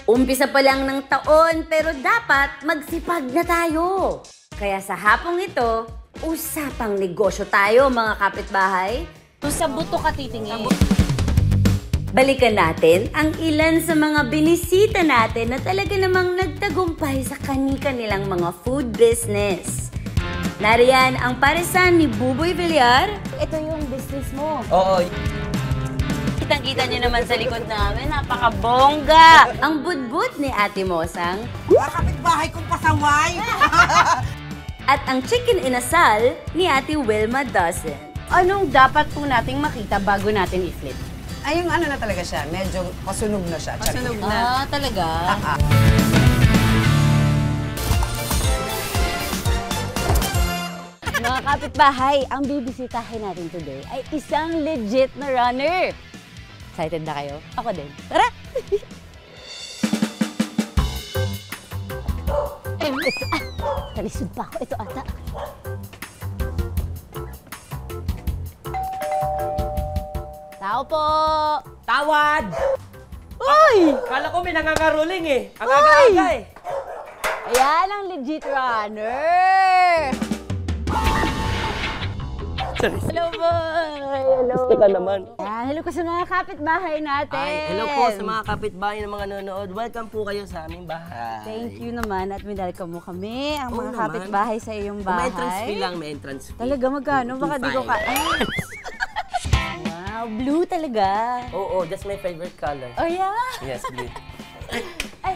Umpisa pa lang ng taon pero dapat magsipag na tayo. Kaya sa hapong ito, usapang negosyo tayo mga kapitbahay. Sa buto ka titingin. Balikan natin ang ilan sa mga binisita natin na talaga namang nagtagumpay sa kani-kanilang mga food business. Nariyan ang paresan ni Buboy Villar. Ito yung business mo. Oo. Kitang-kita niyo naman sa likod namin, napakabongga! Ang budbud ni Ate Mosang. Mga kapitbahay kong pasaway! At ang chicken inasal ni Ate Wilma Dawson. Anong dapat po nating makita bago natin i-flip? Ay, yung ano na talaga siya, medyo pasunog na siya. Pasunog na. Talaga? Mga kapitbahay, ang bibisitahin natin today ay isang legit na runner. Excited na kayo? Ako din. Tara! Talisod pa ako. Ito ata. Tao po! Tawad! Uy! Kala ko may nangangaruling eh. Ang aga-aga eh. Ayan ang legit runner! Hello po! Hello! Gusto ka naman. Ayan, hello ko sa mga kapitbahay natin. Ay, hello po sa mga kapitbahay ng mga nanonood. Welcome po kayo sa aming bahay. Thank you naman at minalcome mo kami, ang Oo mga naman. kapitbahay sa iyong bahay. May entrance fee lang, may entrance fee. Talaga magkano? Baka di ko ka... Ay. Wow, blue talaga. Oo, that's my favorite color. Oh yeah? Yes, blue.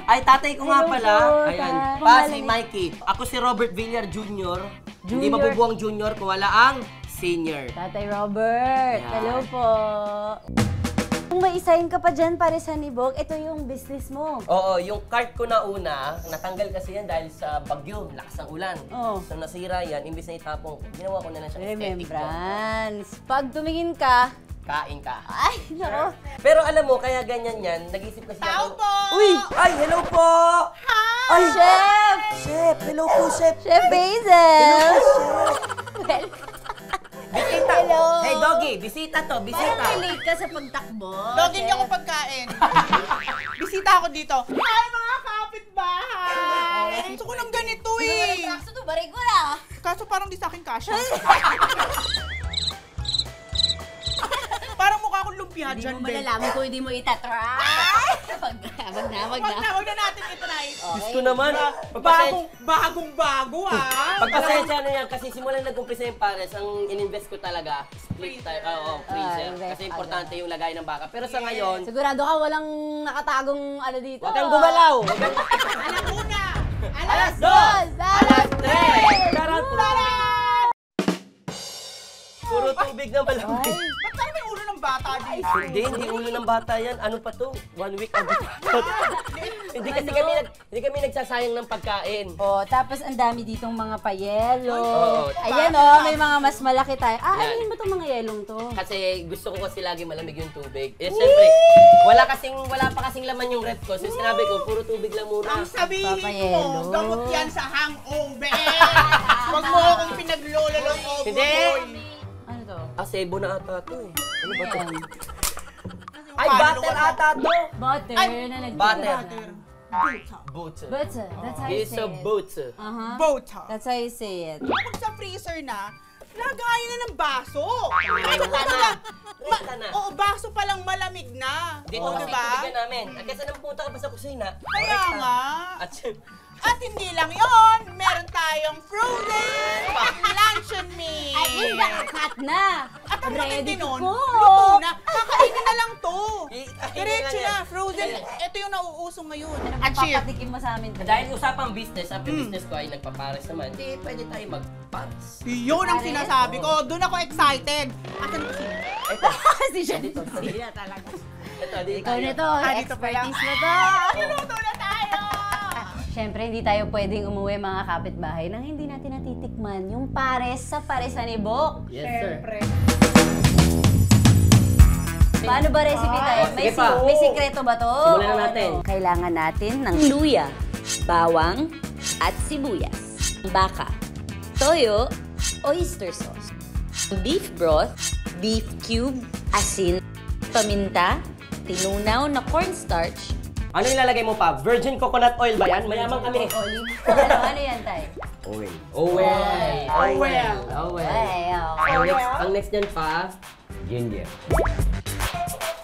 Ay, tatay ko nga hello pala. po, Ayan. ta- Pa, si pangalan Mikey. Ako si Robert Villar Jr. Hindi Junior. mabubuang junior kung wala ang senior. Tatay Robert, Yan. hello po. Kung may isahin ka pa dyan para sa nibog, ito yung business mo. Oo, yung cart ko na una, natanggal kasi yan dahil sa bagyo, lakas ng ulan. Oo. So nasira yan, imbis na itapong, ginawa ko na lang siyang aesthetic ko. Remembrance. Pag tumingin ka, Kain ka. ay, nako. Pero alam mo, kaya ganyan yan, nag-isip kasi ako. Uy! Ay, hello po! Ay, Chef! Chef! Hello po, Chef! Chef Hazel! Bisita! Hello. Hey, Doggy! Bisita to! Bisita! Parang late ka sa pagtakbo. Login niyo ako pagkain. Bisita ako dito. Hi mga kapitbahay! Gusto ko ng ganito eh. Gusto to, bari ko na. Kaso parang di sa akin kasha. Parang mukha akong lumpia Hindi dyan, mo Ben. malalaman kung hindi mo itatry. Wag na. Wag na natin itry. Diyos ko naman! Pagpasensya Bagong-bago ah. Pagpasensya na yan, kasi simulan nag-umpisa yung pares, ang in-invest ko talaga, split tayo, freezer. invest Kasi importante yung lagay ng baka. Pero sa ngayon, Sigurado ka walang nakatagong ano dito. huwag kang gumalaw! Alam mo na. Alas 2! Alas 3! Charot! Puro tubig na malamig. Ba't tayo may ulo ng bata dito? Hindi ulo ng bata yan. Ano pa to? 1 week ago. Hindi kasi hindi kami nagsasayang ng pagkain. Oh, tapos ang dami ditong mga payelo. Oo. Ayan oh, may mga mas malaki tayo. Yan. Ano ba itong mga yelong to? Kasi gusto ko kasi lagi malamig yung tubig. Eh, siyempre, wala pa kasing laman yung ref ko. So sinabi ko, puro tubig lang muna. Ang sabihin Papayelo. mo, gamot yan sa hangover. Huwag mo akong pinaglolo ng over. Hindi! Ano to? Sebo na ata to eh. Ano ba to? Ayan. Ay, butter ata to! Butter Ay, na butter. nagtira. Butter. Butter. That's how you It's say a it. butter. Uh-huh. Bota. That's how you say it. Kapag sa freezer na, lagayan na ng baso. Ay, Wala na. Wala na. Oo, baso pa lang malamig na. Dito Oo, kasi diba? tubigan namin. At kasi nang puta ka pa sa kusina. Kaya nga. At At hindi lang yon, meron tayong frozen luncheon meat. At least nakakat na. At ang Ready makindi to nun, cook. luto na. Kakainin na lang to. Kakainin Diretso lang yan. na, frozen. Ito yung nauusong ngayon. Papatikim mo sa amin. dahil usapang business, after business ko ay nagpapares naman, di pwede tayo magpares. Yun ang sinasabi ko. Doon ako excited. Asan yung kusina? Ito. Si Chef Dito. Sila talaga. Ito, dito Ikaw tayo. na to, dito pala. expertise na to. Luto na tayo! Siyempre, hindi tayo pwedeng umuwi mga kapitbahay nang hindi natin natitikman yung pares sa paresan ni Bok. Yes, sir. Paano ba recipe tayo? sige pa. May sikreto ba to? Simulan na natin. Kailangan natin ng luya, bawang, at sibuyas, baka, toyo, oyster sauce, beef broth, beef cube, asin, paminta, tinunaw na cornstarch, Ano ilalagay mo pa? Virgin coconut oil ba yan? Mayaman kami. Olive. Ano yan, Tay? Oil. Oil. Oil. Oil. Ang next niyan pa, Ginger.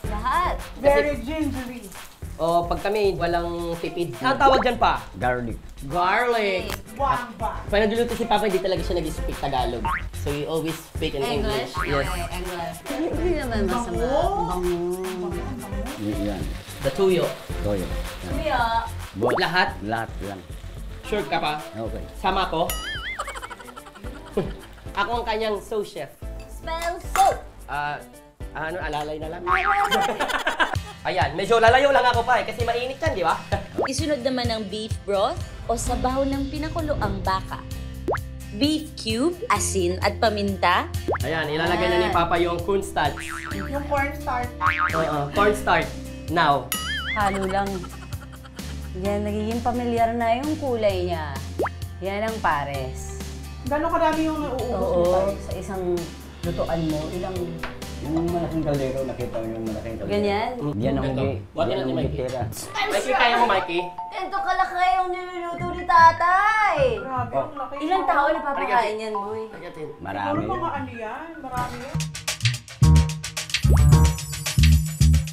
Lahat. Very gingery. pag kami walang tipid. Ang tawag dyan pa? Garlic. Garlic. Wamba. Pag nagluluto si Papa, hindi talaga siya nag-speak Tagalog. So we always speak in English. Yes. English. Hindi naman masama. Yan. The tuyo. Toyo. Yan. Kuya. Lahat? Lahat lang. Sure ka pa? Okay. Sama ko? Ako ang kanyang sous chef. Smell soap. Alalay na lang. Ayan, medyo lalayo lang ako pa kasi mainit yan, di ba? Isunod naman ng beef broth o sabaw ng pinakulo ang baka. Beef cube, asin at paminta. Ayan, ilalagay na ni Papa yung cornstarch. Yung cornstarch. Cornstarch. Now. Halo lang. Yan, nagiging pamilyar na yung kulay niya. Yan ang pares. Gano'ng karami yung nauubos mo tayo? Sa isang lutuan mo, ilang Yung malaking kaldero, nakita mo yung malaking kaldero. ganyan? Yan ang Ito. Buhatin yan natin, ang Mikey. tira. Mikey, kaya mo, Mikey? Ganito kalaki yung niluluto ni tatay. Grabe, ang laki. Ilang tao na papakain yan, boy? Agatin. Marami. Siguro mga ano yan? Marami yan.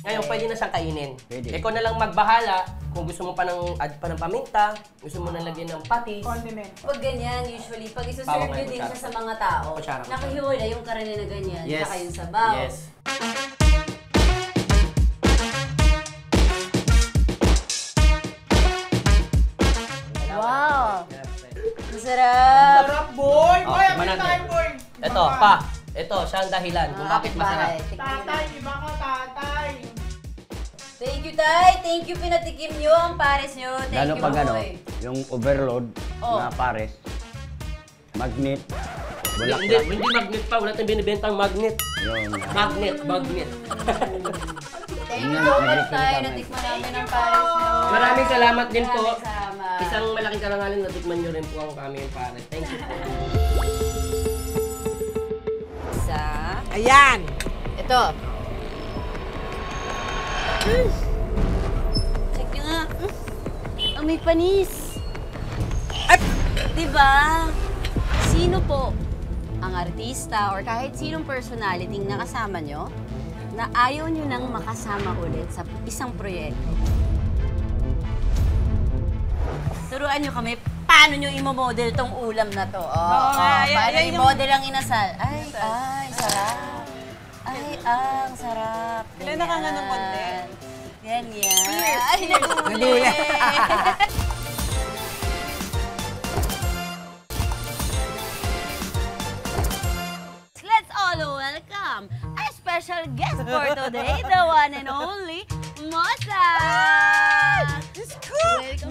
Ngayon, pwede na siyang kainin. Pwede. Ikaw na lang magbahala kung gusto mo pa ng add pa ng paminta, gusto mo na lagyan ng patis. Condiment. Pag ganyan, usually, pag Bawang isuserve nyo may din kutsara. siya sa mga tao, Kutsara. nakahiwalay na yung karne na ganyan, Yes. saka yung sabaw. Yes. Wow! Masarap! Sarap, boy! Oh, Boy, happy manatid. time, boy! Ito, pa. Ito, siya ang dahilan kung bakit masarap. Tatay, iba ka, tatay. Thank you, Tay! Thank you, pinatikim nyo ang pares nyo. Thank Lalo you, pag ano, boy. yung overload Oh. na pares, magnet, Hindi, bulaklak. hindi magnet pa. Wala tayong binibentang magnet. Yung Magnet. Thank Yun you nga, so much, nag-record Tay. kami. Natikman namin ang pares nyo. Maraming salamat din po. Maraming salamat. Isang malaking karangalan na tikman nyo rin po ang aming pares. Thank you po. Isa. Ayan. Ito. Check nyo nga. May panis. Diba? Sino po ang artista or kahit sinong personality na kasama nyo na ayaw nyo nang makasama ulit sa isang proyekto? Turuan nyo kami paano nyo i-model tong ulam na to. Paano i-model ang inasal? Ay, sarap. Ay, ang sarap. Ilan na ka nga ng konti? Ganyan. Ay, naguli. Naguli. Let's all welcome our special guest for today, the one and only Mosa! Diyos ko!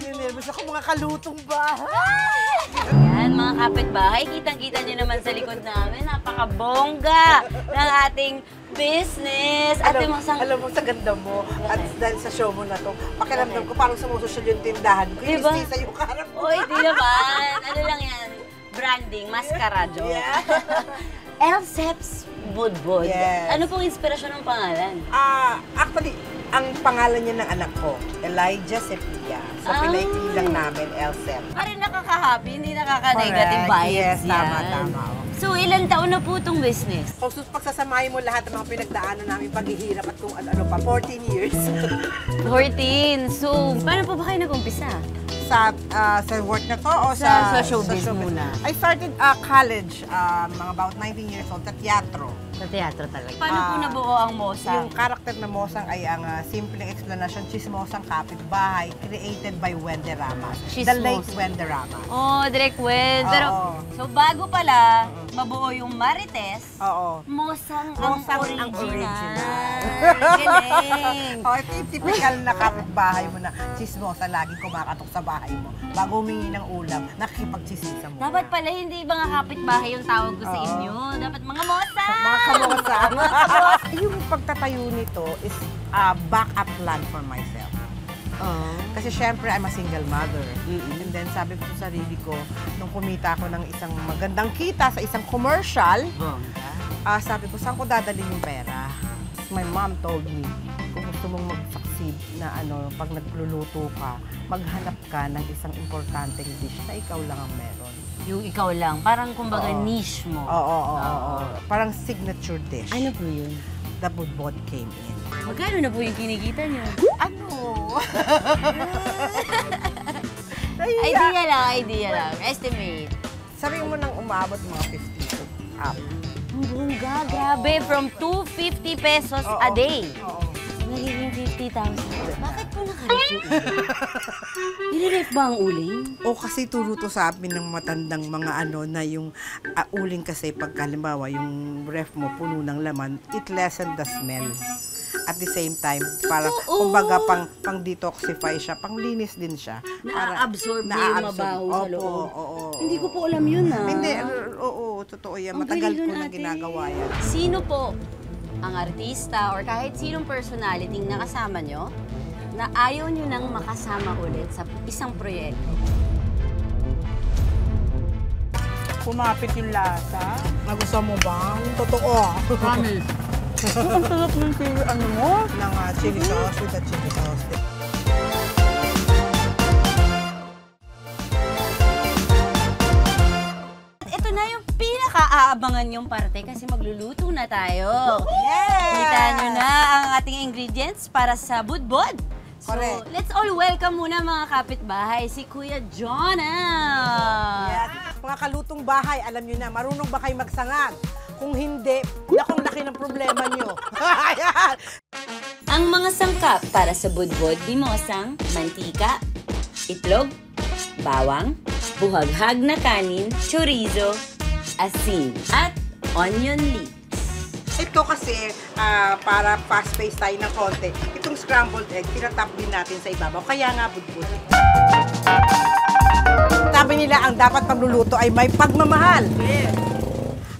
Ninervous ako mga kalutong bahay. Yan, mga kapitbahay, kitang-kita nyo naman sa likod namin, napakabongga ng ating business. At yung mga Alam mo, sa ganda mo, at dahil sa show mo na to, pakiramdam ko parang sumusosyal yung tindahan ko. Yung Diba? sa yung karap mo. Oy, di naman. Ano lang yan? Branding, mascarado. Yeah. Elseps Budbud. Yes. Ano pong inspirasyon ng pangalan? Actually, ang pangalan niya ng anak ko, Elijah Sepia. So, pinaikli lang namin, Elsep. Parang nakaka-happy, hindi nakaka-negative vibes. Yes, tama, yan. tama. So, ilang taon na po itong business? Kung pagsasamahin mo lahat ng mga pinagdaanan namin paghihirap at kung ano pa, 14 years. 14. So, paano po ba kayo nag-umpisa? sa work na to o Sa showbiz muna. I started college, mga about 19 years old, sa teatro. Sa teatro talaga. Paano po nabuo ang Mosa? Yung karakter na Mosang ay ang simpleng explanation, Chismosang Kapitbahay, created by Wendy Ramos. The Chismosa. late Wendy Ramos. Oh, direct Wen. Pero, Oo. so bago pala mabuo yung Marites, Oo. Mosang Mosang ang ang original. original. Galing. Ito yung typical na kapitbahay mo na chismosa, laging kumakatok sa bahay mo. Bago humingi ng ulam, nakikipagchisisa mo. Dapat pala hindi mga kapitbahay yung tawag ko sa inyo. Dapat mga Mosa! Mga kamosa. Yung pagtatayo nito is a backup plan for myself. Kasi syempre, I'm a single mother. And then sabi ko sa sarili ko, nung kumita ako ng isang magandang kita sa isang commercial, sabi ko, saan ko dadalhin yung pera? Because my mom told me, kung gusto mong mag-succeed na pag nagluluto ka, maghanap ka ng isang importanteng dish na ikaw lang ang meron. Yung ikaw lang, parang kumbaga niche mo. Oo. Parang signature dish. Ano po yun? The budbod came in. Magkano na po yung kinikita niyo? Idea lang. Estimate. Sabi mo nang umabot mga 50 up. Ang bongga, grabe. From 250 pesos a day. Oo. Nagiging 50,000. Bakit po nakaref yung uling? Nire-ref ba ang uling? O kasi turo to sa amin ng matandang mga na yung uling kasi pagkalimbawa yung ref mo puno ng laman, it lessen the smell. At the same time, parang kumbaga pang detoxify siya, pang linis din siya. Na-absorb na yung mabaho sa loob. Oo. Hindi ko po alam yun Hindi, oo, totoo yan. Matagal ko na ginagawa yan. Sino po ang artista or kahit sinong personality na kasama nyo na ayaw nyo nang makasama ulit sa isang proyekto? Kumapit yung lasa. Nagustuhan mo ba? Totoo. Promise. Ang sarap ng chili, Ng chili sauce with the chili sauce. Ito na yung pinaka-aabangan yung parte kasi magluluto na tayo. Yes! Kita nyo na ang ating ingredients para sa budbod. So, Correct. let's all welcome muna mga kapitbahay, si Kuya Jonah. Yes. Mga kalutong bahay, alam nyo na, marunong ba kayo magsangag? Kung hindi, nakong laki ng problema nyo. Ang mga sangkap para sa budbod, dimosang, mantika, itlog, bawang, buhaghag na kanin, chorizo, asin, at onion leeks. Ito kasi, para fast-paced tayo ng konti, itong scrambled egg, pinatap din natin sa ibabaw. Kaya nga budbud. Sabi nila, ang dapat pagluluto ay may pagmamahal. Yes.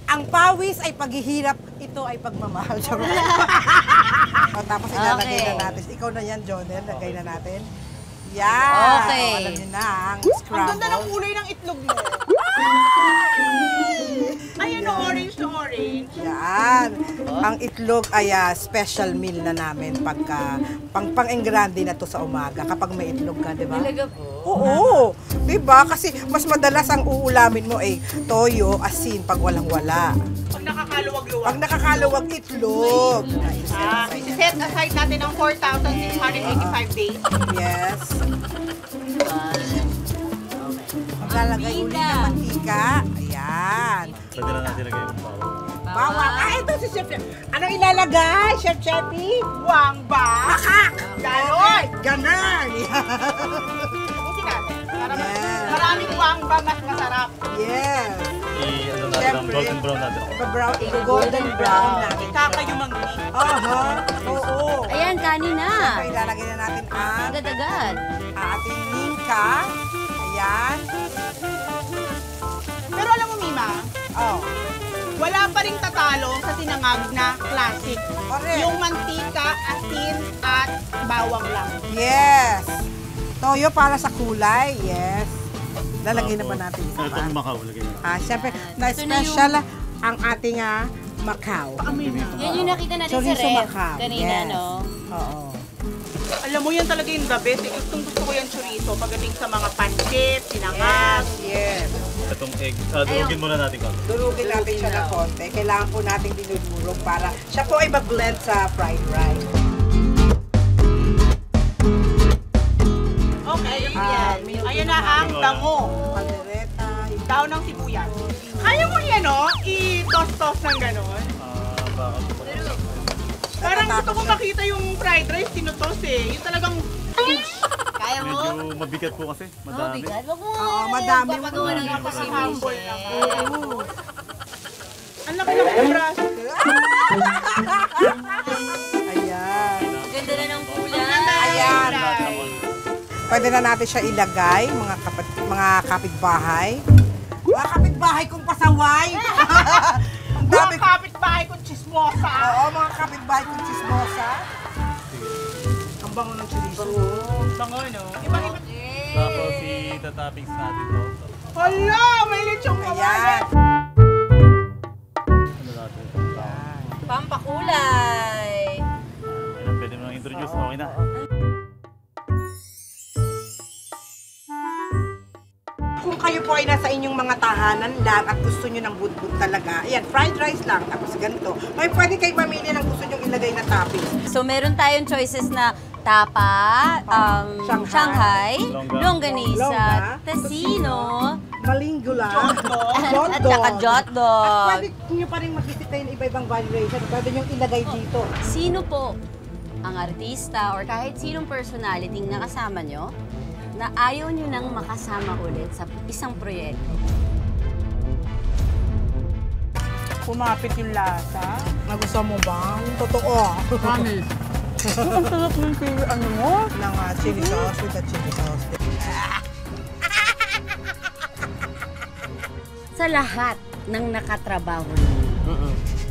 Ang pawis ay paghihirap, ito ay pagmamahal. Tapos ilalagay na natin. Ikaw na yan, Jonel. Lagay na natin. Yan. Okay. Alam niyo na, ang Ang scramble. ganda ng kulay ng itlog mo. Ayan, orange to orange. Yan. Ang itlog ay special meal na namin pagka pang-engrande na to sa umaga kapag may itlog ka, di ba? Talaga po? Oo. Di ba? Kasi mas madalas ang uulamin mo ay toyo, asin pag walang-wala. Pag nakakaluwag-luwag. Pag nakakaluwag, itlog. Set aside natin ang 4,685 days. Yes. Maglalagay uli ng mantika. Ayan. Pwede na natin lagay yung bawang. Bawang. Ito si Chef. Anong ilalagay, Chef Cheppy? Wangba. Makak! Ganon. Ganon! Ubusin natin. Para Yes. maraming wangba, mas masarap. Yes. Ano natin, ang Siyempre. golden brown natin. Golden brown natin. Kakayumanggi. Aha. Oo. Ayan, kanina. Siyempre, ilalagay na natin ang Agad-agad. ating ningka. Ayan. Pero alam mo, Mima, Oh. wala pa rin tatalo sa sinangag na classic. Correct. Yung mantika, asin, at bawang lang. Yes. Toyo para sa kulay. Yes. Lalagay naman natin isa pa. Itong Macau, lagay mo. Siyempre, Ito na na-special ang ating Macau. Yan yung nakita natin sa Chorizo ref Macau. kanina, Yes. no? Oo. Alam mo, yan talaga yung the best. Gusto ko yung chorizo pagdating sa mga pancit, sinangag. Yes. Itong egg, durugin muna natin ko. Durugin natin siya ng konti. Kailangan po natin dinudurog para siya po ay mag-blend sa fried rice. Okay, yan. Ayan na ang dango. Pandereta. Daon ng sibuyas. Kaya mo yan, no? I-toss-toss ng gano'n. Baka Parang gusto ko makita yung fried rice, tinutos eh. Yung talagang huge. Kaya mo? medyo mabigat po kasi, Oh, madami. bigat. Wag mo Oo, madami. papagawa ng imposible, Humble chef. naman. Ang laki ng braso. Ayan. Ang ganda na ng kulay. Ayan. Pwede na natin siya ilagay, mga kapitbahay. Mga kapitbahay kong pasaway. Ang Mga dami. kapitbahay ko chismosa. Oo, mga kapitbahay kong chismosa. Ang bango ng chorizo. Bango, no? Ibang-iba. Tapos i-toppings natin to. Hala! May lechong Ayan. kawayan. Ano natin itong bawang. Pampakulay. Okay na. Kung kayo po ay nasa inyong mga tahanan lang at gusto nyo ng budbud talaga, ayan, fried rice lang, tapos ganito. May pwede kayo mamili ng gusto nyo ilagay na toppings. So, meron tayong choices na tapa, Shanghai, Longga. longganisa, Longga, tocino, Malingula, at saka jotdog. At pwede nyo pa rin mag-visit kayo ng iba-ibang variation. Pwede nyo ilagay dito. Sino po ang artista or kahit sinong personality na kasama nyo na ayaw nyo nang makasama ulit sa isang proyekto? Kumapit yung lasa. Nagustuhan mo ba? Totoo. Promise. Ang sarap ng chili, ano mo? Ng chili sauce with the chili sauce. Sa lahat ng nakatrabaho ninyo,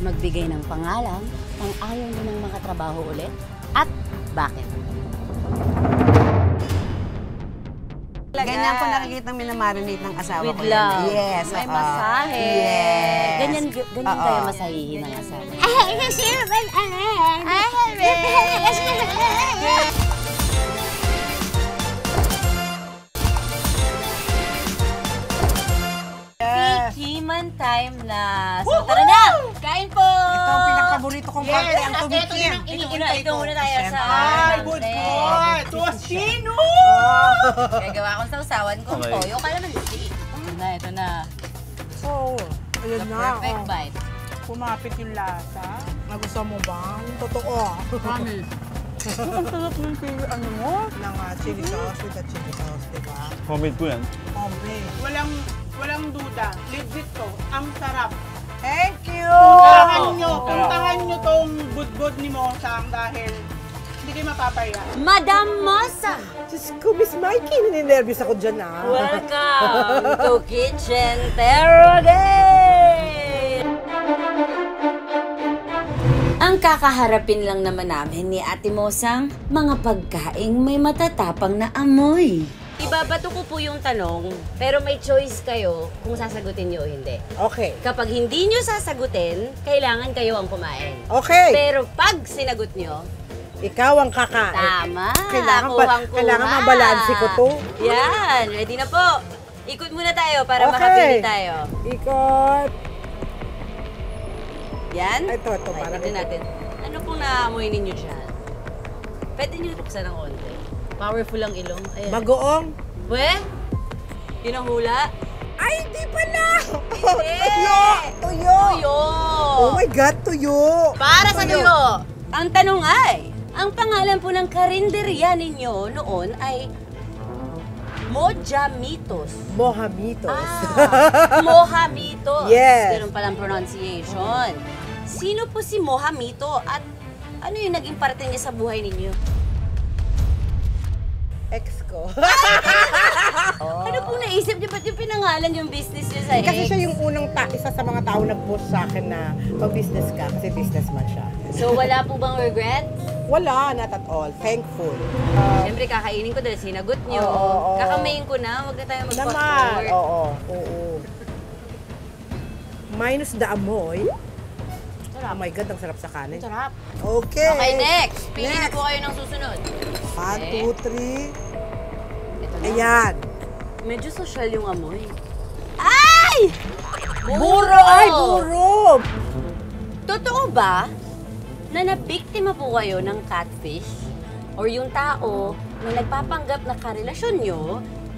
magbigay ng pangalan kung ayaw nyo nang makatrabaho ulit at bakit? Ganyan ko nakikita minamarinate ng asawa With ko. love. Yes. May oo. masahe. Yes. Ganyan Oo. kayo masahihin ng asawa. Tikiman time na. So tara na! Kain po! Ito ang pinakapaborito kong parte, ang tumikim. Ito muna tayo sa... Ay, good boy! Tocino! Gagawa akong sausawan kong Okay. toyo. Kaya naman steak. Ito na. Oo. Ayun The na. perfect oh. bite. Kumapit yung lasa. Nagustuhan mo ba? Totoo. Promise. Ang sarap ng chili, ano mo? Ng chili sauce with the chili sauce, di ba? Homemade po yan. Hombre. Walang duda. Legit to. Ang sarap. Thank you! Puntahan nyo tong budbud ni Mosang dahil hindi kayo mapapaya. Madam Mosa! Diyos ko, Miss Mikey, nininervous ako dyan ah. Welcome to Kitchen Terrogate! Ang kakaharapin lang naman namin ni Ate Mosang, mga pagkaing may matatapang na amoy. Ibabato ko po yung tanong, pero may choice kayo kung sasagutin nyo o hindi. Okay. Kapag hindi nyo sasagutin, kailangan kayo ang kumain. Okay. Pero pag sinagot nyo, Ikaw ang kakain. tama, Kailangan kuhang-kuha. mabalanse ko to. Yan, ready na po. Ikot muna tayo para Okay. makapili tayo. Ikot. Yan. Ito, Ay, para tignan natin. Ano pong naamoy ninyo dyan? Pwede nyo buksan ng konti. Powerful ang ilong. Ayan. Bagoong. We? Yun ang hula? Ay, hindi pala! Hindi! Tuyo! Tuyo! Tuyo! Oh my God, tuyo! Para sa tuyo! Ang tanong ay, ang pangalan po ng karinderya ninyo noon ay Mojamitos. Mohamitos. Mojamitos. Yes. Ganun palang pronunciation. Sino po si Mojamito at ano yung naging parte niya sa buhay ninyo? Ex ko. Ano pong naisip niyo? Ba't yung pinangalan yung business niyo sa ex? Kasi siya yung unang isa sa mga tao nag-post sa akin na mag-business ka kasi businessman siya. So wala po bang regrets? Wala, not at all. Thankful. Siyempre kakainin ko dahil sinagot niyo. Oo. Kakamayin ko na, wag na tayo mag-fast Naman. forward. Oo. Minus the amoy. Oh my God, ang sarap sa kanin. Sarap. Okay. Okay, next. Pili na Next. po kayo ng susunod. 1, 2, 3. Ito na. Ayan. Medyo social yung amoy. Ay! Buro! Ay, buro! Totoo ba na nabiktima po kayo ng catfish or yung tao na nagpapanggap na karelasyon nyo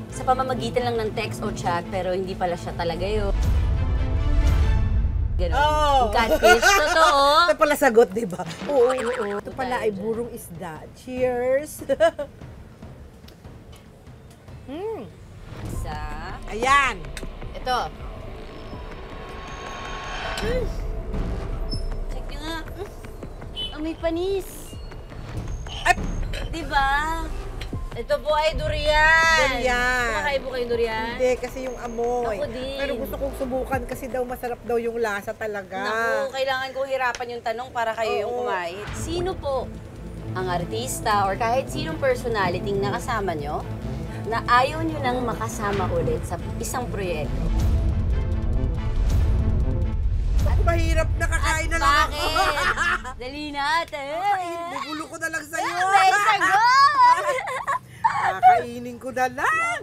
sa pamamagitan lang ng text o chat pero hindi pala siya talaga yun? Ganun. Oh. Yung catfish, totoo. Ito pala sagot, di ba? Oo. Ito pala ay burong isda. Cheers! Isa. Ayan. Ito. Check nyo nga. Amoy panis. Diba? Ito po ay durian. Durian. Kumakain po kayong durian? Hindi, kasi yung amoy. Ako din. Pero gusto kong subukan kasi daw masarap daw yung lasa talaga. Naku, kailangan kong hirapan yung tanong para kayo yung Oo. kumain. Sino po ang artista or kahit sinong personality na kasama nyo na ayaw nyo nang makasama ulit sa isang proyekto? At ako mahirap, nakakain na lang ako. Bakit? Dali natin. Bubulo ko na lang sa'yo. May sagot! Kakainin ko na lang.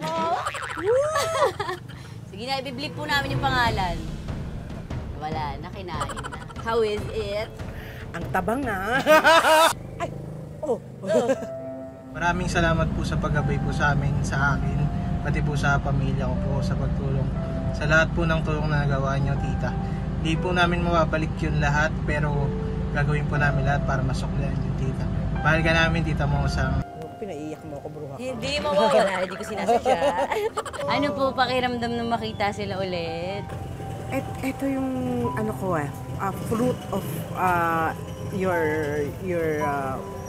Sige na, ibiblip po namin yung pangalan. Wala na, kinain na. How is it? Ang tabang na. Ay, oh. Maraming salamat po sa paggabay po sa amin, sa akin, pati po sa pamilya ko po sa pagtulong. Sa lahat po ng tulong na nagawa niyo, tita. Hindi po namin mababalik yun lahat, pero gagawin po namin lahat para masuklihan yung tita. Mahal ka namin, tita Mosang. Pinaiiyak mo ako, bruha. Hindi mawawala, hindi ko sinasadya. Ano po pakiramdam na makita sila ulit? Ito yung ano ko fruit of your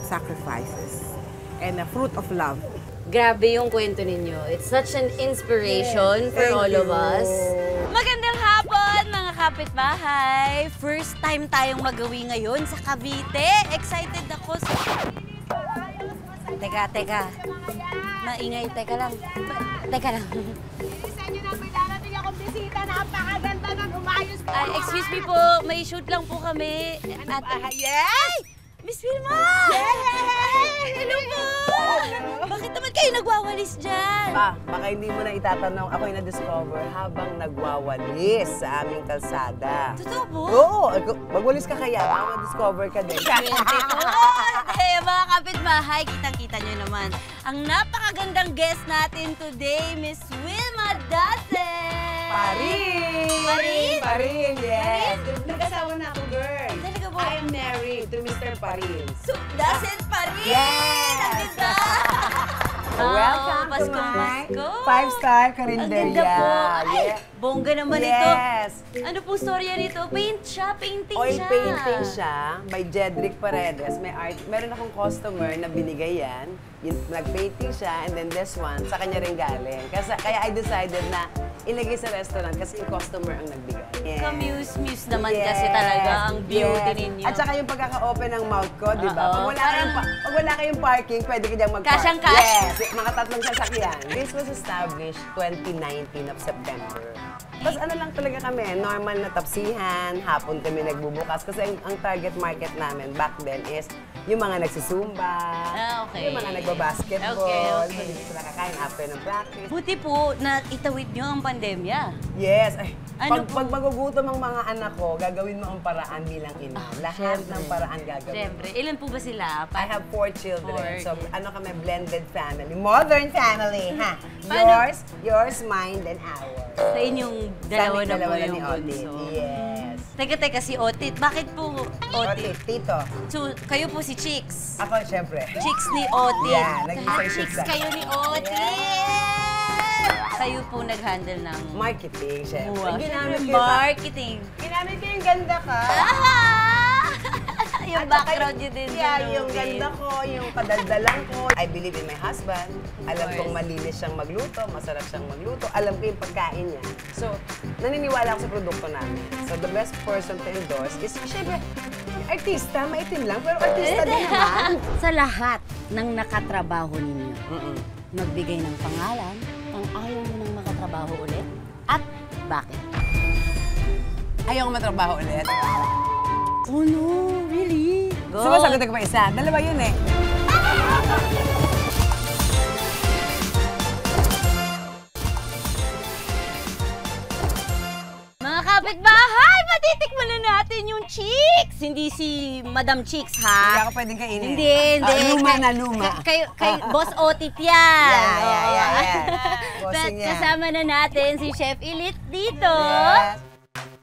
sacrifices and a fruit of love. Grabe yung kwento ninyo. It's such an inspiration for all of us. Magandang hapon, mga kapitbahay! First time tayong magawi ngayon sa Cavite. Excited ako. Teka. Maingay, teka lang. Bilisan nyo na, may darating akong bisita. Napakaganda ng umayos ko. Excuse me po, may shoot lang po kami. Yes! Miss Wilma! Hello po! Bakit naman kayo nagwawalis dyan? Baka hindi mo na itatanong, ako'y na-discover habang nagwawalis sa aming kalsada. Totoo po? Oo! Magwalis ka kaya, baka ma-discover ka din. Hey, mga kapitbahay, kitang-kita nyo naman. Ang napakagandang guest natin today, Miss Wilma Dasen! Parin, yes! Nag-asawa na ako, girl. Talaga po? I'm married to Mr. Parin. Dasen pa rin! Yes! Ang ganda! Welcome to Pasko, my Pasko. 5-star Ang karinderya. ganda po. Ay, Yeah. bongga naman ito. Yes! Ano po storya nito? Painting Oil siya. painting siya by Jedrick Paredes. Meron akong customer na binigay yan. Nag-painting siya and then this one, sa kanya rin galing. Kaya I decided na ilagay sa restaurant kasi yung customer ang nagbigay. Yes. Ka-muse naman kasi talaga ang beauty ninyo. At saka yung pagkaka-open ng mouth ko, di ba? Oo. Pag wala kayong parking, pwede ka diyang mag-park. Kasyang-kasya. Yes, mga tatlong sasakyan. This was established 2019 of September. Tapos ano lang talaga kami, normal na tapsihan, hapon kami nagbubukas. Kasi ang target market namin back then is yung mga nagsusumba, Okay. yung mga nagbabasketball, Okay. hindi sila kakain after ng practice. Buti po na itawid nyo ang pandemya. Yes. Ay, Ano pag magugutom ang mga anak ko, gagawin mo ang paraan bilang ina. Lahat syempre. ng paraan gagawin. Siyempre. Ilan po ba sila? I have 4 children. 4. So, ano kami, blended family. Modern family, ha? Paano? Yours, mine, then ours. Sa inyong dalawa na po ni yung Otit. bunso. Yes. Teka, si Otit. Bakit po Otit? Otit, tito. So, kayo po si Chicks. Ako, syempre. Chicks ni Otit. Yeah, naging Lahat Chicks Chicks kayo ni Otit. Kayo po nag-handle ng Marketing, syempre. Wow. Ginamit ko Marketing. Ginamit ko yung ganda ka. Yung At saka background nyo din. Yeah, din, yung Otit. ganda ko, yung kadaldalan ko. I believe in my husband. Alam course. kong malinis siyang magluto, masarap siyang magluto. Alam ko yung pagkain niya. So, naniniwala ako sa produkto namin. So, the best person to endorse is, syempre, artista, maitim lang, pero artista din naman. Sa lahat ng nakatrabaho ninyo, magbigay ng pangalan kung ayaw mo nang makatrabaho ulit at bakit? Ayaw ko matrabaho ulit. Oh no, really? Go! Sumasagot ko pa isa. Dalawa yun eh. Mga kapitbahay, matitikman na natin yung Chicks! Hindi si Madam Chicks, Hindi ha? ako pwedeng kainin. Hindi. Luma na luma. Kay Boss Otit yan. Yeah. Bossing yan. Kasama na natin si Chef Elite dito. Yes.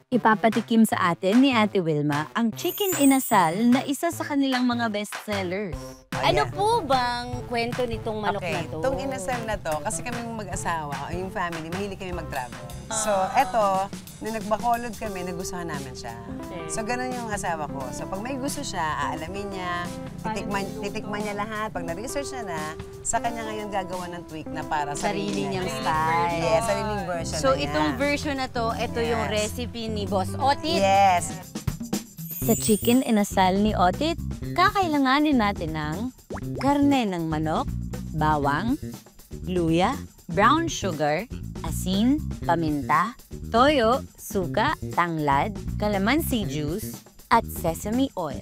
Ipapatikim sa atin ni Ate Wilma ang chicken inasal na isa sa kanilang mga bestsellers. Ano po bang kwento nitong manok na to? Itong inasal na to, kasi kaming mag-asawa, yung family, mahilig kami mag-travel. So, eto, nung nagbakolod kami, nagustuhan namin siya. So, ganun yung asawa ko. So, pag may gusto siya, aalamin niya, titikman niya lahat. Pag na-research niya na, sa kanya ngayon gagawa ng tweak na para sa Sarili niyang style. Yes, sariling version So, na niya. itong version na to, ito yung Yes. recipe ni Boss Otit. Yes. Sa chicken inasal ni Otit, kakailanganin natin ng karne ng manok, bawang, luya, brown sugar, asin, paminta, toyo, suka, tanglad, calamansi juice, at sesame oil.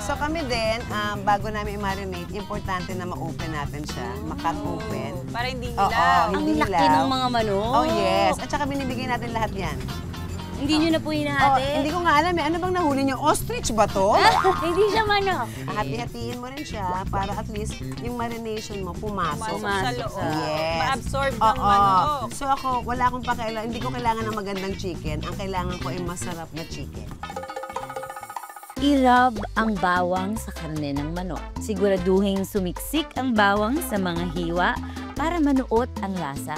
So kami din, bago namin i-marinate, importante na ma-open natin siya, makat open. Para hindi Oo, hilaw. hindi Ang laki hilaw. ng mga manok. Oh yes, at saka binibigay natin lahat yan. Hindi nyo na po Oh, hinahati. hindi ko nga alam eh, ano bang nahuli niyo? Ostrich ba to? Hindi siya manok. Hati-hatiin mo rin siya para at least yung marination mo pumasok. Pumasok sa loob. Yes. Ma-absorb ng Oo. manok. So ako, wala akong pakailangan, hindi ko kailangan ng magandang chicken. Ang kailangan ko ay masarap na chicken. I-rub ang bawang sa karne ng manok. Siguraduhin sumiksik ang bawang sa mga hiwa para manuot ang lasa.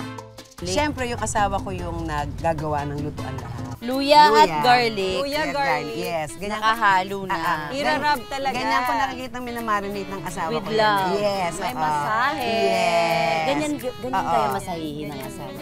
Siyempre, yung asawa ko yung naggagawa ng lutuan lahat. Luya at garlic. Luya, garlic. Yes. Ganyan Nakahalo na. Ira-rub talaga. Ganyan ko nakikita minamarinate ng asawa With ko. love. Yes. May oo. masahe. Yes. Ganyan Oo. kaya masahihin ng asawa.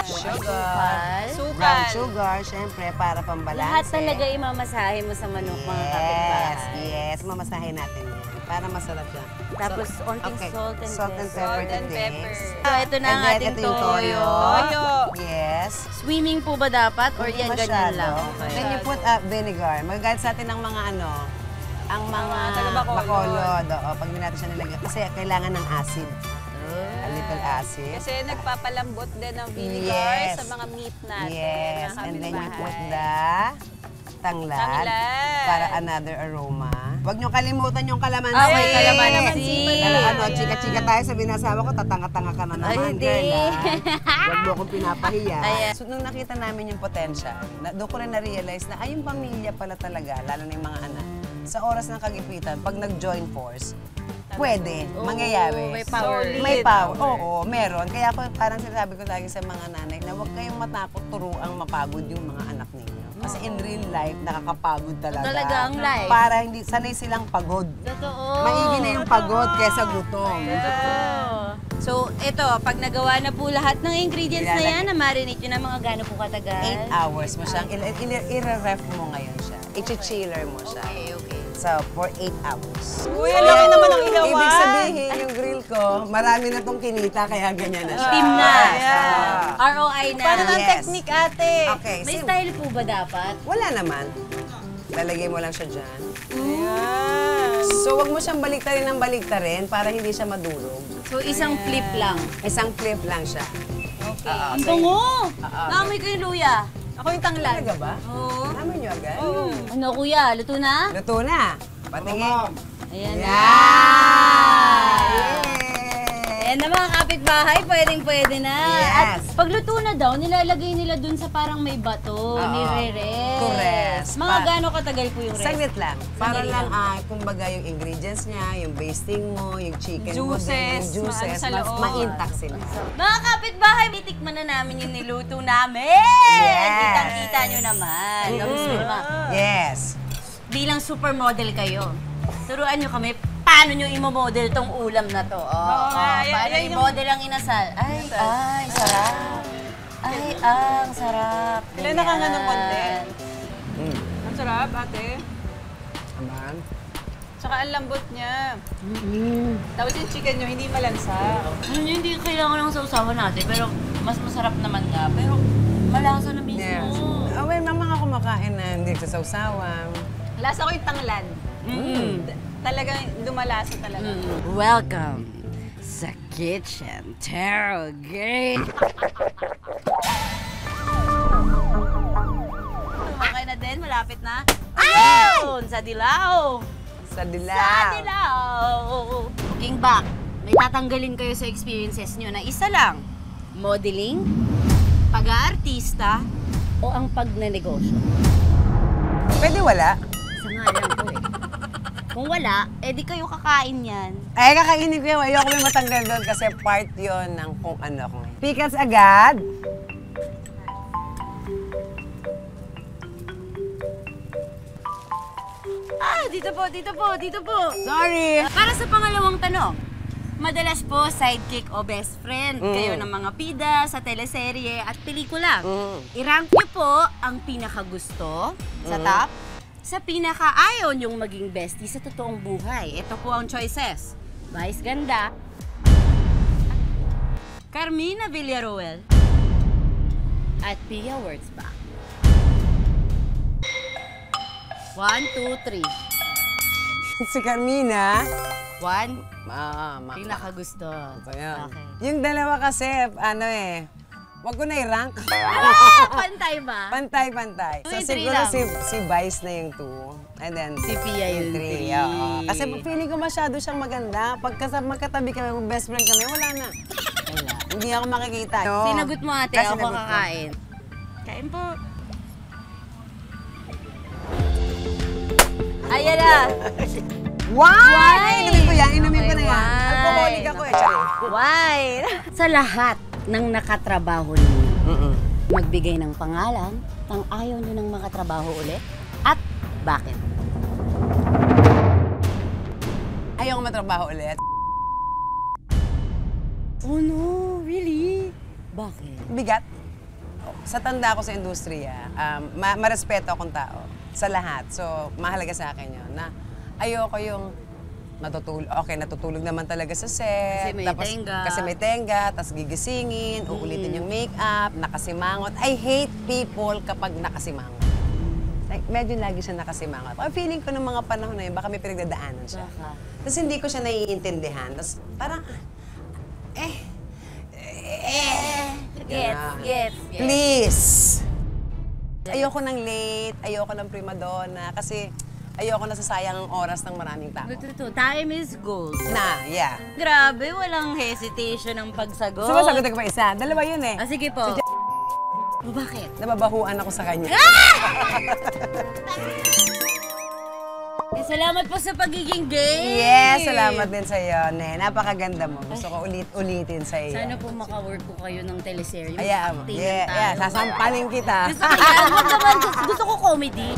Sugar. Sukal. Brown sugar, syempre, para pambalanse. Lahat talaga imamasahe mo sa manok, mga Yes, kapitbahay. yes. Mamasahin natin yan. Para masarap yan. Tapos, onting okay. salt and Salt and pepper. pepper Salt to and taste. pepper. So, ito na ang And then, ating ito yung toyo. Toyo. Yes. Swimming po ba dapat? Or Hindi yan, ganyan lang? masyado. Then you put vinegar. Magagamit sa atin ng mga ang mga taga-bacolod. bacolod. Oo, pag hindi natin siya nilagyan. Kasi kailangan ng acid. A little acid. Kasi nagpapalambot din ng vinegar Yes. sa mga meat natin. Yes. mga And then you kapitbahay. put the tanglad. Tanglad. Para another aroma. Huwag niyo kalimutan yung kalamansi. Okay, kalamansi. Chika-chika tayo sa binasawa ko, tatanga-tanga ka na naman, Ay, hindi. girl. Huwag mo akong pinapahiya. Ayan. So, nung nakita namin yung potential, doon ko rin na-realize na, ay, yung pamilya pala talaga, lalo na yung mga anak, sa oras ng kagipitan, pag nag-join force, pwede, mangyayari. may power. May power. Oo, meron. Kaya ako, parang sinasabi ko lagi sa mga nanay na huwag kayong matakot turuang mapagod yung mga anak ninyo. Kasi in real life, nakakapagod talaga. Talaga ang life. Para hindi, sanay silang pagod. Totoo. Maigi na yung pagod kesa gutom. So, ito, pag nagawa na po lahat ng ingredients na Ilalagay. yan, na-marinate nyo na mga gano'n po katagal? 8 hours mo siyang, i-ref mo ngayon siya. I-chiller mo siya. Okay. So, for 8 hours. Uy, ang laki naman ang ilawan. Ibig sabihin, yung grill ko, marami na tong kinita, kaya ganyan na siya. Steam na. Yeah. ROI na. Paano ng Yes. technique, ate? Okay, May style po ba dapat? Wala naman. Lalagay mo lang siya dyan. Ayan. So, wag mo siyang baliktarin ng baliktarin para hindi siya madurog. So, isang flip lang. Isang flip lang siya. Okay. Ang bango! Naamoy ko yung luya. Ako yung tanglad. Talaga ba? Oo. Naman nyo agad? Ano kuya, luto na? Luto na. Patingin. Ayan na. Yeah! Ayan na mga kapitbahay, pwedeng-pwede na. Yes. At pagluto na daw, nilalagay nila dun sa parang may bato, nire-rest. To rest. Mga gano'ng katagal po yung rest? Saglit lang. Para Sandali lang, lang. kumbaga yung ingredients niya, yung basting mo, yung chicken Juices, mo, yung juices, maano sa loob. ma-intact sila. Mga kapitbahay, titikman na namin yung niluto namin. Yes. Kitang-kita nyo naman. Tapos naman, Yes. bilang supermodel kayo, turuan nyo kami paano nyo imomodel tong ulam na to. nga, yan- Paano yan yung- i-model ang inasal? Ay, sarap. Ay, ang sarap. Ilan na ka nga ng konti? Mm. Ang sarap, ate. Aman. Tsaka ang lambot niya. Tapos yung chicken nyo, hindi malansa. Ano nyo, hindi kailangan ng sausawan natin, pero mas masarap naman nga. Pero malasa na mismo. Yes. May mga kumakain na hindi sa sausawan. Lasa ko yung tanglad. Talagang lumalasa talaga. Welcome sa kitchen, Terrogate. Okay na din, malapit na. Ayun! Sa dilaw! Sa dilaw. Sa dilaw! Looking back, may tatanggalin kayo sa experiences nyo na isa lang. Modeling, pag-aartista, o ang pagnanegosyo. Pwede wala. Isa nga lang po eh. Kung wala, edi kayo kakain yan. Ay, kakainin ko yun. Ayoko may matanggal doon kasi part yon ng kung ano. Pickles agad. Dito po, dito po, dito po. Sorry. Para sa pangalawang tanong, madalas po sidekick o best friend kayo ng mga pida sa teleserye at pelikula. I-rank niyo po ang pinakagusto sa top, sa pinakaayaw niyong maging bestie sa totoong buhay. Ito po ang choices. Vice Ganda, Carmina Villaruel, at Pia Wurzbach. 1, 2, 3. Si Carmina. 1, Mama. pinakagusto. Ayan. Okay. Yung dalawa kasi, wag ko na i-rank. Pantay ba? Pantay-pantay. So Yung siguro three lang. si Vice na yung 2. And then, Si Pia yung 3. oo. Kasi feeling ko masyado siyang maganda. Pagka magkatabi kami, best friend kami, wala na. Wala. Hindi ako makikita. No. Sinagot mo ate, ako Sinagot ko. kakain. Kain po. Ayan na. Wine! Inumin ko yan, inumin ko na yan. wine. Alcoholic ako eh. Sorry. Wine! Sa lahat ng nakatrabaho ninyo, magbigay ng pangalan ng ayaw nyo ng makatrabaho ulit at bakit? Ayaw ko matrabaho ulit. Oh no, really? Bakit? Bigat. Sa tanda ko sa industriya, marespeto akong tao sa lahat. So, mahalaga sa akin yun na ayoko yung natutulog naman talaga sa set. Kasi may tenga. Kasi may tenga, tapos gigisingin, uulitin yung makeup, nakasimangot. I hate people kapag nakasimangot. Like, medyo lagi siya nakasimangot. Feeling ko ng mga panahon na yun, baka may pinagdadaanan siya. Tapos hindi ko siya naiintindihan. Tapos parang, Gets. please! Ayoko ng late, ayoko ng primadonna, kasi ayoko nasasayang ang oras ng maraming tao. Time is gold. Yeah. Grabe, walang hesitation ang pagsagot. Sumasagot ko pa isa. Dalawa yun eh. Ah, sige po. Bakit? Nababahuan ako sa kanya. Salamat po sa pagiging gay! Yes, salamat din sa'yo, Ne. Napakaganda mo. Gusto ko ulitin sa iyo. Sana po maka-work ko kayo ng teleserye. Ayan mo. Yeah, sasampalin kita. Gusto ko yan. Wag naman, gusto ko comedy.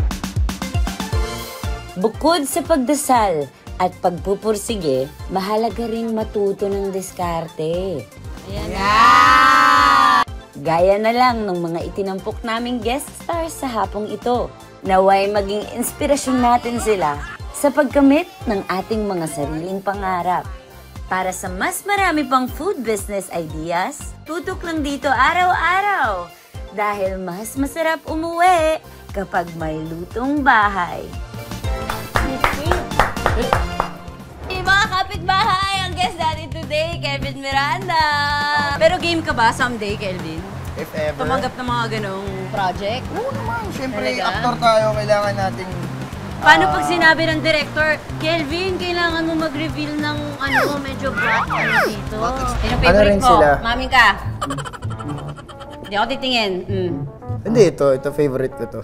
Bukod sa pagdasal at pagpupursige, mahalaga ring matuto ng diskarte. Ayan. Gaya na lang ng mga itinampok naming guest stars sa hapong ito. Naway maging inspirasyon natin sila sa pagkamit ng ating mga sariling pangarap. Para sa mas marami pang food business ideas, tutok lang dito araw-araw. Dahil mas masarap umuwi kapag may lutong bahay. Mga kapitbahay, ang guest natin today, Kelvin Miranda. Pero game ka ba someday, Kelvin? If ever. Tumanggap ng mga ganong project? Oo naman. Siyempre, Talaga? actor tayo. Kailangan natin... Paano pag sinabi ng director, Kelvin, kailangan mo mag-reveal ng medyo black dito? Yung favorite rin mo? sila? Maming ka? Hindi ako titingin. Hindi, ito favorite ko to.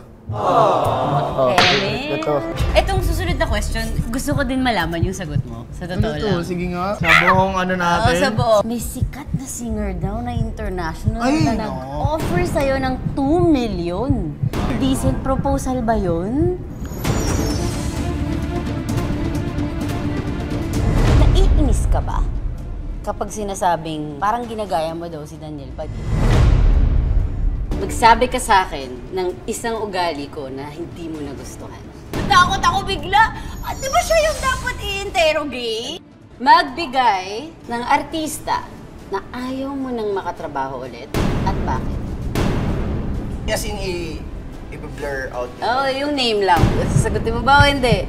Kelvin? Ito. Etong susunod na question, gusto ko din malaman yung sagot mo. Sa totoo lang. Sige nga. Sa buong natin. Sa buo. May sikat na singer daw na international Ay, na nag-offer sa'yo ng 2 million. Decent proposal ba yun? Naiinis ka ba kapag sinasabing parang ginagaya mo daw si Daniel Padilla? Magsabi ka sa akin ng isang ugali ko na hindi mo nagustuhan. Natakot ako bigla! At di ba siya yung dapat i-interrogate? Magbigay ng artista na ayaw mo nang makatrabaho ulit at bakit? As in, i-blur out. Oh, yung name lang. Sasagutin mo ba o hindi?